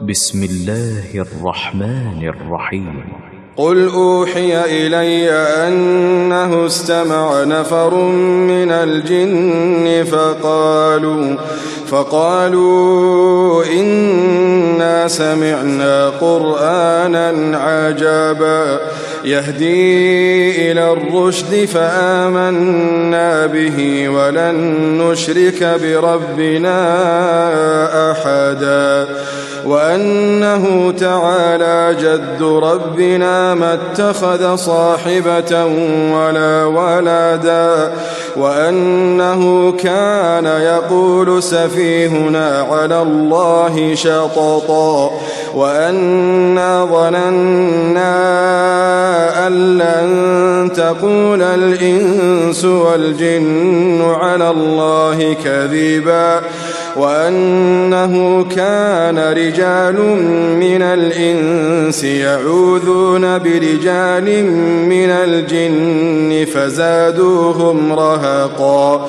بسم الله الرحمن الرحيم قل أوحي إلي أنه استمع نفر من الجن فقالوا إنا سمعنا قرآنا عجبا يهدي إلى الرشد فآمنا به ولن نشرك بربنا أحدا وأنه تعالى جد ربنا ما اتخذ صاحبة ولا ولدا وأنه كان يقول سفيهنا على الله شططا وأنا ظننا أن لن تقول الإنس والجن على الله كذبا وأنه كان رجال من الإنس يعوذون برجال من الجن فزادوهم رهقا।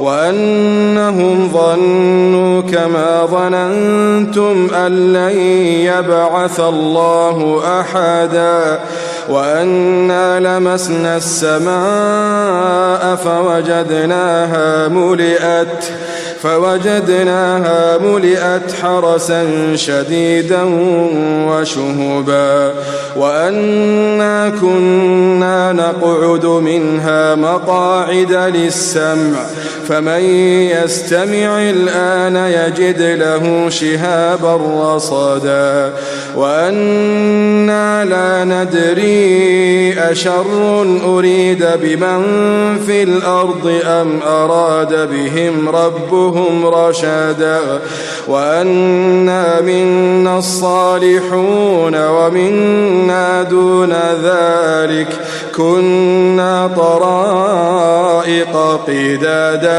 وأنهم ظنوا كما ظننتم أن لن يبعث الله أحدا وأنا لمسنا السماء فوجدناها ملئت حرسا شديدا وشهبا وأنا كنا نقعد منها مقاعد للسمع فمن يستمع الآن يجد له شهابا رصدا وأنا لا ندري أشر أريد بمن في الأرض أم أراد بهم ربهم رشدا وأنا منا الصالحون ومنا دون ذلك كنا طرائق قدادا।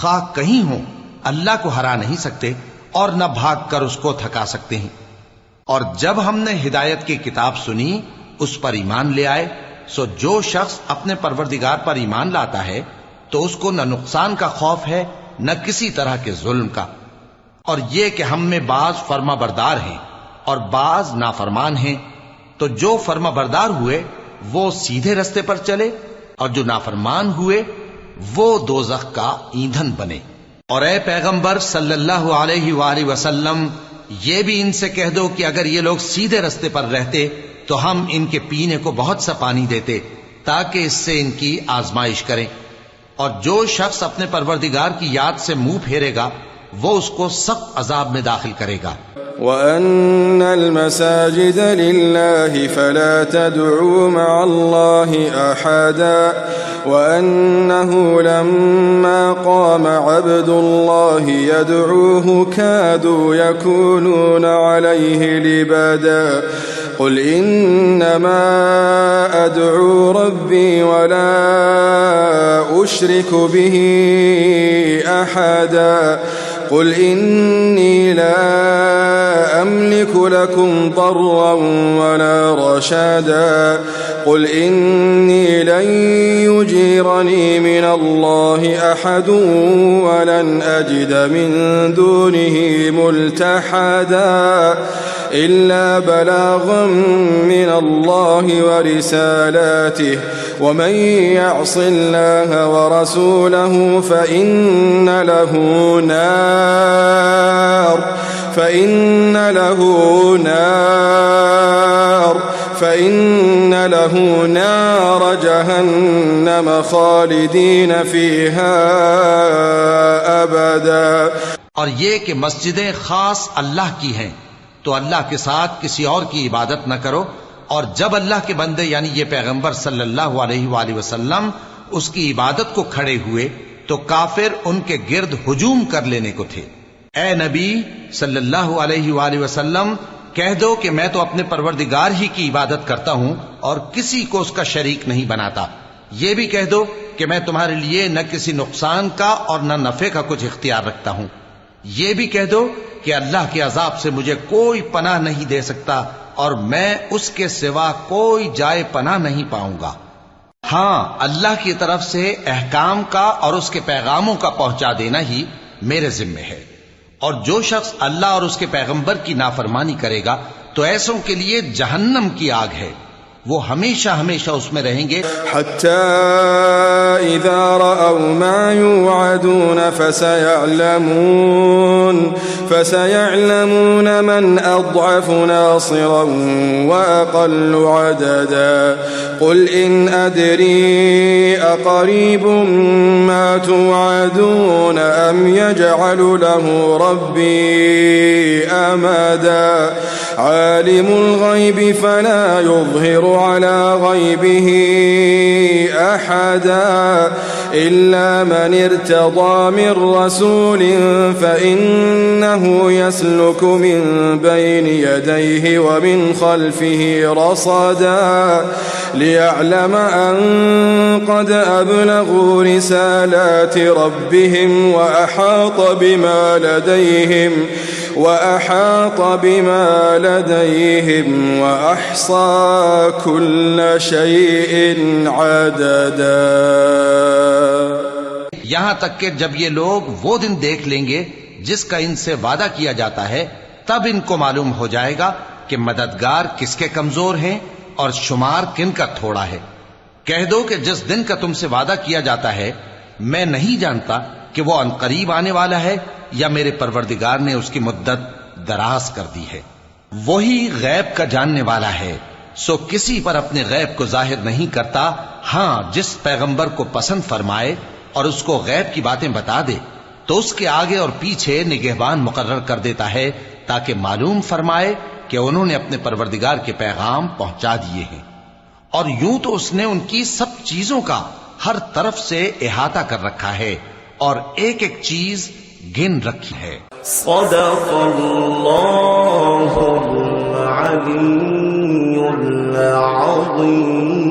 خواہ کہیں ہوں اللہ کو ہرا نہیں سکتے اور نہ بھاگ کر اس کو تھکا سکتے ہیں۔ اور جب ہم نے ہدایت کی کتاب سنی اس پر ایمان لے آئے، سو جو شخص اپنے پروردگار پر ایمان لاتا ہے تو اس کو نہ نقصان کا خوف ہے نہ کسی طرح کے ظلم کا۔ اور یہ کہ ہم میں بعض فرما بردار ہیں اور بعض نافرمان ہیں، تو جو فرما بردار ہوئے وہ سیدھے رستے پر چلے اور جو نافرمان ہوئے وہ دوزخ کا ایندھن بنے۔ اور اے پیغمبر صلی اللہ علیہ وآلہ وسلم، یہ بھی ان سے کہہ دو کہ اگر یہ لوگ سیدھے رستے پر رہتے تو ہم ان کے پینے کو بہت سا پانی دیتے تاکہ اس سے ان کی آزمائش کریں، اور جو شخص اپنے پروردگار کی یاد سے منہ پھیرے گا وہ اس کو سخت عذاب میں داخل کرے گا۔ وَأَنَّ الْمَسَاجِدَ لِلَّهِ فَلَا تَدْعُوا مَعَ اللَّهِ أَحَدًا وَأَنَّهُ لَمَّا قَامَ عَبْدُ اللَّهِ يَدْعُوهُ كَادُوا يَكُونُونَ عَلَيْهِ لِبَدًا قُلْ إِنَّمَا أَدْعُو رَبِّي وَلَا أُشْرِكُ بِهِ أَحَدًا قُلْ إِنِّي لَا أَمْلِكُ لَكُمْ ضَرًّا وَلَا رَشَادًا قُلْ إِنِّي لَن يُجِيرَنِي مِنَ اللَّهِ أَحَدٌ وَلَنْ أَجِدَ مِن دُونِهِ مُلْتَحَدًا إِلَّا بَلَاغًا مِّنَ اللَّهِ وَرِسَالَاتِهِ وَمَن يَعْصِ اللَّهَ وَرَسُولَهُ فَإِنَّ له نار جهنم خالدين فيها أبدا۔ اور یہ کہ مسجدیں خاص اللہ کی ہیں تو اللہ کے ساتھ کسی اور کی عبادت نہ کرو، اور جب اللہ کے بندے یعنی یہ پیغمبر صلی اللہ علیہ وآلہ وسلم اس کی عبادت کو کھڑے ہوئے تو کافر ان کے گرد ہجوم کر لینے کو تھے۔ اے نبی صلی اللہ علیہ وآلہ وسلم، کہہ دو کہ میں تو اپنے پروردگار ہی کی عبادت کرتا ہوں اور کسی کو اس کا شریک نہیں بناتا۔ یہ بھی کہہ دو کہ میں تمہارے لیے نہ کسی نقصان کا اور نہ نفع کا کچھ اختیار رکھتا ہوں۔ یہ بھی کہہ دو کہ اللہ کے عذاب سے مجھے کوئی پناہ نہیں دے سکتا اور میں اس کے سوا کوئی جائے پناہ نہیں پاؤں گا۔ ہاں، اللہ کی طرف سے احکام کا اور اس کے پیغاموں کا پہنچا دینا ہی میرے ذمے ہے، اور جو شخص اللہ اور اس کے پیغمبر کی نافرمانی کرے گا تو ایسوں کے لیے جہنم کی آگ ہے، وہ ہمیشہ ہمیشہ اس میں رہیں گے۔ حتى إذا رأوا ما يوعدون فسيعلمون من أضعف ناصرا وأقل عددا قل إن أدري أقريب ما توعدون أم يجعل له ربي أمدا عالم الغيب فلا يظهر على غيبه أحدا إلا من ارتضى من رسول فإنه يسلك من بين يديه ومن خلفه رصدا ليعلم أن قد أبلغوا رسالات ربهم وأحاط بما لديهم وأحصى كل شيء عددا۔ یہاں تک کہ جب یہ لوگ وہ دن دیکھ لیں گے جس کا ان سے وعدہ کیا جاتا ہے تب ان کو معلوم ہو جائے گا کہ مددگار کس کے کمزور ہیں اور شمار کن کا تھوڑا ہے۔ کہہ دو کہ جس دن کا تم سے وعدہ کیا جاتا ہے میں نہیں جانتا کہ وہ عنقریب آنے والا ہے یا میرے پروردگار نے اس کی مدت دراز کر دی ہے۔ وہی غیب کا جاننے والا ہے، سو کسی پر اپنے غیب کو ظاہر نہیں کرتا، ہاں جس پیغمبر کو پسند فرمائے اور اس کو غیب کی باتیں بتا دے تو اس کے آگے اور پیچھے نگہبان مقرر کر دیتا ہے تاکہ معلوم فرمائے کہ انہوں نے اپنے پروردگار کے پیغام پہنچا دیے ہیں، اور یوں تو اس نے ان کی سب چیزوں کا ہر طرف سے احاطہ کر رکھا ہے اور ایک ایک چیز گن رکھی ہے۔ صدق اللہ العلی العظیم۔